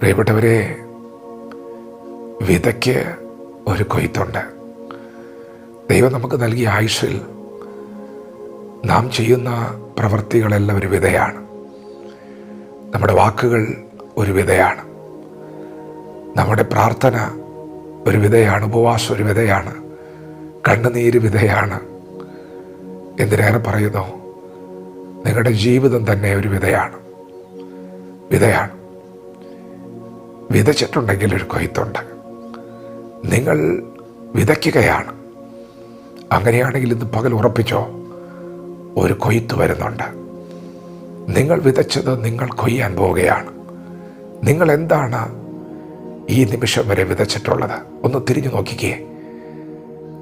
പ്രിയപ്പെട്ടവരെ, വിതയ്ക്ക് ഒരു കൊയ്ത്തുണ്ട്. ദൈവം നമുക്ക് നൽകിയ ആയുസ്സിൽ നാം ചെയ്യുന്ന പ്രവൃത്തികളെല്ലാം ഒരു വിതയാണ്. നമ്മുടെ വാക്കുകൾ ഒരു വിതയാണ്, നമ്മുടെ പ്രാർത്ഥന ഒരു വിതയാണ്, ഉപവാസം ഒരു വിതയാണ്, കണ്ണുനീര് വിതയാണ്. എന്തിനേറെ പറയുന്നു, നിങ്ങളുടെ ജീവിതം തന്നെ ഒരു വിതയാണ്. വിതച്ചിട്ടുണ്ടെങ്കിൽ ഒരു കൊയ്ത്തുണ്ട്. നിങ്ങൾ വിതയ്ക്കുകയാണ്. അങ്ങനെയാണെങ്കിൽ ഇന്ന് പകൽ ഉറപ്പിച്ചോ, ഒരു കൊയ്ത്ത് വരുന്നുണ്ട്. നിങ്ങൾ വിതച്ചത് നിങ്ങൾ കൊയ്യാൻ പോവുകയാണ്. നിങ്ങൾ എന്താണ് ഈ നിമിഷം വരെ വിതച്ചിട്ടുള്ളത്? ഒന്ന് തിരിഞ്ഞു നോക്കിക്കേ.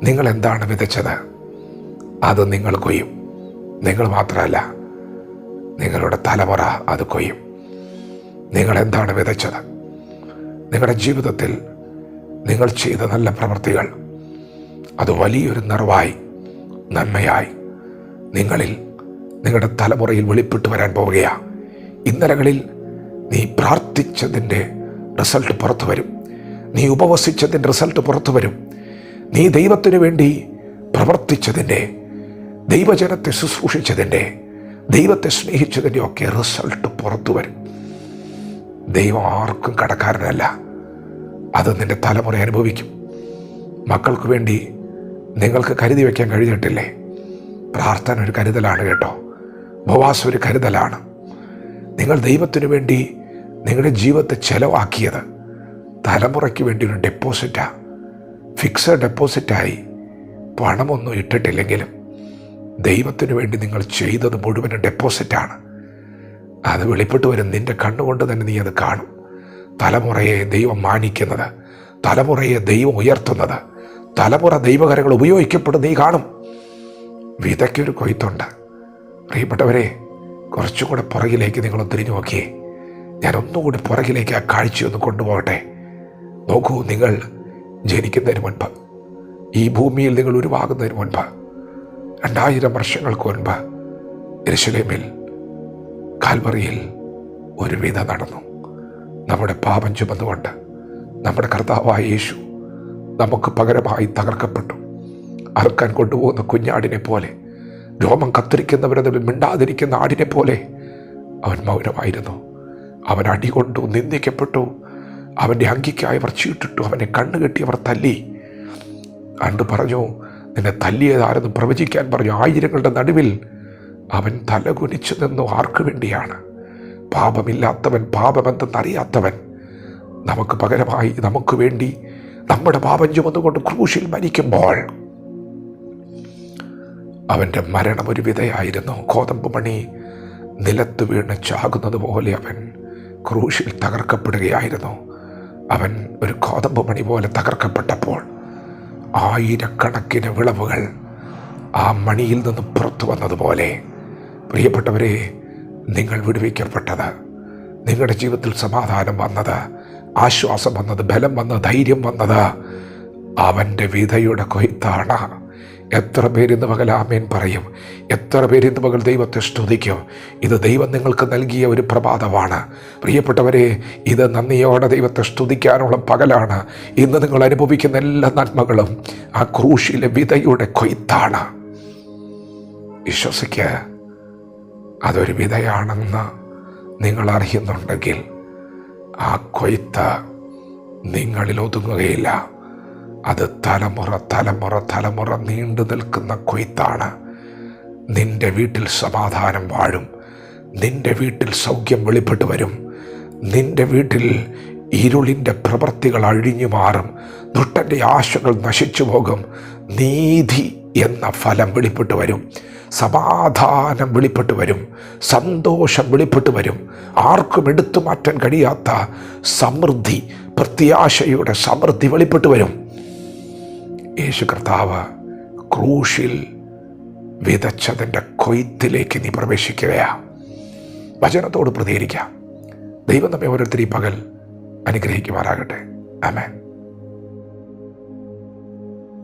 നിങ്ങൾ എന്താണ് വിതച്ചത്? അത് നിങ്ങൾ കൊയ്യും. നിങ്ങൾ മാത്രമല്ല, നിങ്ങളുടെ തലമുറ അത് കൊയ്യും. നിങ്ങൾ എന്താണ് വിതച്ചത്? നിങ്ങളുടെ ജീവിതത്തിൽ നിങ്ങൾ ചെയ്ത നല്ല പ്രവൃത്തികൾ അത് വലിയൊരു നിറവായി, നന്മയായി നിങ്ങളിൽ, നിങ്ങളുടെ തലമുറയിൽ വെളിപ്പെട്ടു വരാൻ പോവുകയാണ്. ഇന്നലകളിൽ നീ പ്രാർത്ഥിച്ചതിൻ്റെ റിസൾട്ട് പുറത്തു വരും. നീ ഉപവസിച്ചതിൻ്റെ റിസൾട്ട് പുറത്തു വരും. നീ ദൈവത്തിനു വേണ്ടി പ്രവർത്തിച്ചതിൻ്റെ, ദൈവജനത്തെ ശുശ്രൂഷിച്ചതിൻ്റെ, ദൈവത്തെ സ്നേഹിച്ചതിൻ്റെ ഒക്കെ റിസൾട്ട് പുറത്തു വരും. ദൈവം ആർക്കും കടക്കാരനല്ല. അത് നിൻ്റെ തലമുറ അനുഭവിക്കും. മക്കൾക്ക് വേണ്ടി നിങ്ങൾക്ക് കരുതി വയ്ക്കാൻ കഴിഞ്ഞിട്ടില്ലേ? പ്രാർത്ഥന ഒരു കരുതലാണ് കേട്ടോ. ഉപവാസം ഒരു കരുതലാണ്. നിങ്ങൾ ദൈവത്തിനു വേണ്ടി നിങ്ങളുടെ ജീവിതത്തെ ചെലവാക്കിയത് തലമുറയ്ക്ക് വേണ്ടി ഒരു ഡെപ്പോസിറ്റാണ്. ഫിക്സഡ് ഡെപ്പോസിറ്റായി പണമൊന്നും ഇട്ടിട്ടില്ലെങ്കിലും ദൈവത്തിനു വേണ്ടി നിങ്ങൾ ചെയ്തത് മുഴുവനും ഡെപ്പോസിറ്റാണ്. അത് വെളിപ്പെട്ട് വരും. നിൻ്റെ കണ്ണുകൊണ്ട് തന്നെ നീ അത് കാണും. തലമുറയെ ദൈവം മാനിക്കുന്നത്, തലമുറയെ ദൈവം ഉയർത്തുന്നത്, തലമുറ ദൈവകരങ്ങൾ ഉപയോഗിക്കപ്പെടും നീ കാണും. വിതയ്ക്കൊരു കൊയ്ത്തുണ്ട്. പ്രിയപ്പെട്ടവരെ, കുറച്ചുകൂടെ പുറകിലേക്ക് നിങ്ങൾ തിരിഞ്ഞു നോക്കിയേ. ഞാൻ ഒന്നുകൂടി പുറകിലേക്ക് ആ കാഴ്ചയൊന്ന് കൊണ്ടുപോകട്ടെ. നോക്കൂ, നിങ്ങൾ ജനിക്കുന്നതിന് മുൻപ്, ഈ ഭൂമിയിൽ നിങ്ങൾ ഉരുവാകുന്നതിന് മുൻപ്, 2000 വർഷങ്ങൾക്ക് മുൻപ് യെരുശലേമിൽ കാൽവറിയിൽ ഒരു വിത നടന്നു. നമ്മുടെ പാപം ചുമന്നുകൊണ്ട് നമ്മുടെ കർത്താവായ യേശു നമുക്ക് പകരമായി തകർക്കപ്പെട്ടു. അറുക്കാൻ കൊണ്ടുപോകുന്ന കുഞ്ഞാടിനെ പോലെ, രോമം കത്തിരിക്കുന്നവരെ മിണ്ടാതിരിക്കുന്ന ആടിനെ പോലെ അവൻ മൗനമായിരുന്നു. അവൻ അടികൊണ്ടു, നിന്ദിക്കപ്പെട്ടു. അവൻ്റെ അങ്കിക്കായി അവർ ചീട്ടിട്ടു. അവനെ കണ്ണുകെട്ടി അവർ തല്ലി. അണ്ട് പറഞ്ഞു, നിന്നെ തല്ലിയതാരെന്ന് പ്രവചിക്കാൻ പറഞ്ഞു. 1000ങ്ങളുടെ നടുവിൽ അവൻ തലകുനിച്ചു നിന്നു. ആർക്കു വേണ്ടിയാണ്? പാപമില്ലാത്തവൻ, പാപമെന്തെന്നറിയാത്തവൻ നമുക്ക് പകരമായി, നമുക്ക് വേണ്ടി നമ്മുടെ പാപം ചുമന്നുകൊണ്ട് ക്രൂശിൽ മരിക്കുമ്പോൾ അവൻ്റെ മരണം ഒരു വിതയായിരുന്നു. കോതമ്പ് മണി നിലത്ത് വീണ് ചാകുന്നത് പോലെ അവൻ ക്രൂശിൽ തകർക്കപ്പെടുകയായിരുന്നു. അവൻ ഒരു കോതമ്പ് മണി പോലെ തകർക്കപ്പെട്ടപ്പോൾ 1000കണക്കിന് വിളവുകൾ ആ മണിയിൽ നിന്ന് പുറത്തു വന്നതുപോലെ, പ്രിയപ്പെട്ടവരെ, നിങ്ങൾ വിടുവിക്കപ്പെട്ടത്, നിങ്ങളുടെ ജീവിതത്തിൽ സമാധാനം വന്നത്, ആശ്വാസം വന്നത്, ബലം വന്നത്, ധൈര്യം വന്നത് അവൻ്റെ വിധയുടെ കൊയ്ത്താണ്. എത്ര പേരിന്ന് പകൽ ആമേൻ പറയും? എത്ര പേരിന്ന് പകൽ ദൈവത്തെ സ്തുതിക്കും? ഇത് ദൈവം നിങ്ങൾക്ക് നൽകിയ ഒരു പ്രഭാതമാണ്. പ്രിയപ്പെട്ടവരെ, ഇത് നന്ദിയോടെ ദൈവത്തെ സ്തുതിക്കാനുള്ള പകലാണ്. ഇന്ന് നിങ്ങൾ അനുഭവിക്കുന്ന എല്ലാ നന്മകളും ആ ക്രൂശിലെ വിധയുടെ കൊയ്ത്താണ്. വിശ്വസിക്കുക, അതൊരു വിധയാണെന്ന് നിങ്ങൾ അറിയുന്നുണ്ടെങ്കിൽ ആ കൊയ്ത്ത് നിങ്ങളിൽ ഒതുങ്ങുകയില്ല. അത് തലമുറ തലമുറ തലമുറ നീണ്ടു നിൽക്കുന്ന കൊയ്ത്താണ്. നിൻ്റെ വീട്ടിൽ സമാധാനം വാഴും. നിൻ്റെ വീട്ടിൽ സൗഖ്യം വെളിപ്പെട്ടു വരും. നിൻ്റെ വീട്ടിൽ ഇരുളിൻ്റെ പ്രവൃത്തികൾ അഴിഞ്ഞു മാറും. ദുഷ്ടൻ്റെ ആശകൾ നശിച്ചു പോകും. നീതി എന്ന ഫലം വെളിപ്പെട്ടു വരും. സമാധാനം വെളിപ്പെട്ടു വരും. സന്തോഷം വെളിപ്പെട്ടു വരും. ആർക്കും എടുത്തു മാറ്റാൻ കഴിയാത്ത സമൃദ്ധി, പ്രത്യാശയുടെ സമൃദ്ധി വെളിപ്പെട്ടു വരും. യേശു കർത്താവ് ക്രൂശിൽ വിതച്ചതിൻ്റെ കൊയ്ത്തിലേക്ക് നീ പ്രവേശിക്കുകയാണ്. വചനത്തോട് പ്രതികരിക്കാം. ദൈവം നമ്മെ ഓരോരുത്തരും ഈ പകൽ അനുഗ്രഹിക്കുമാറാകട്ടെ. ആമേൻ.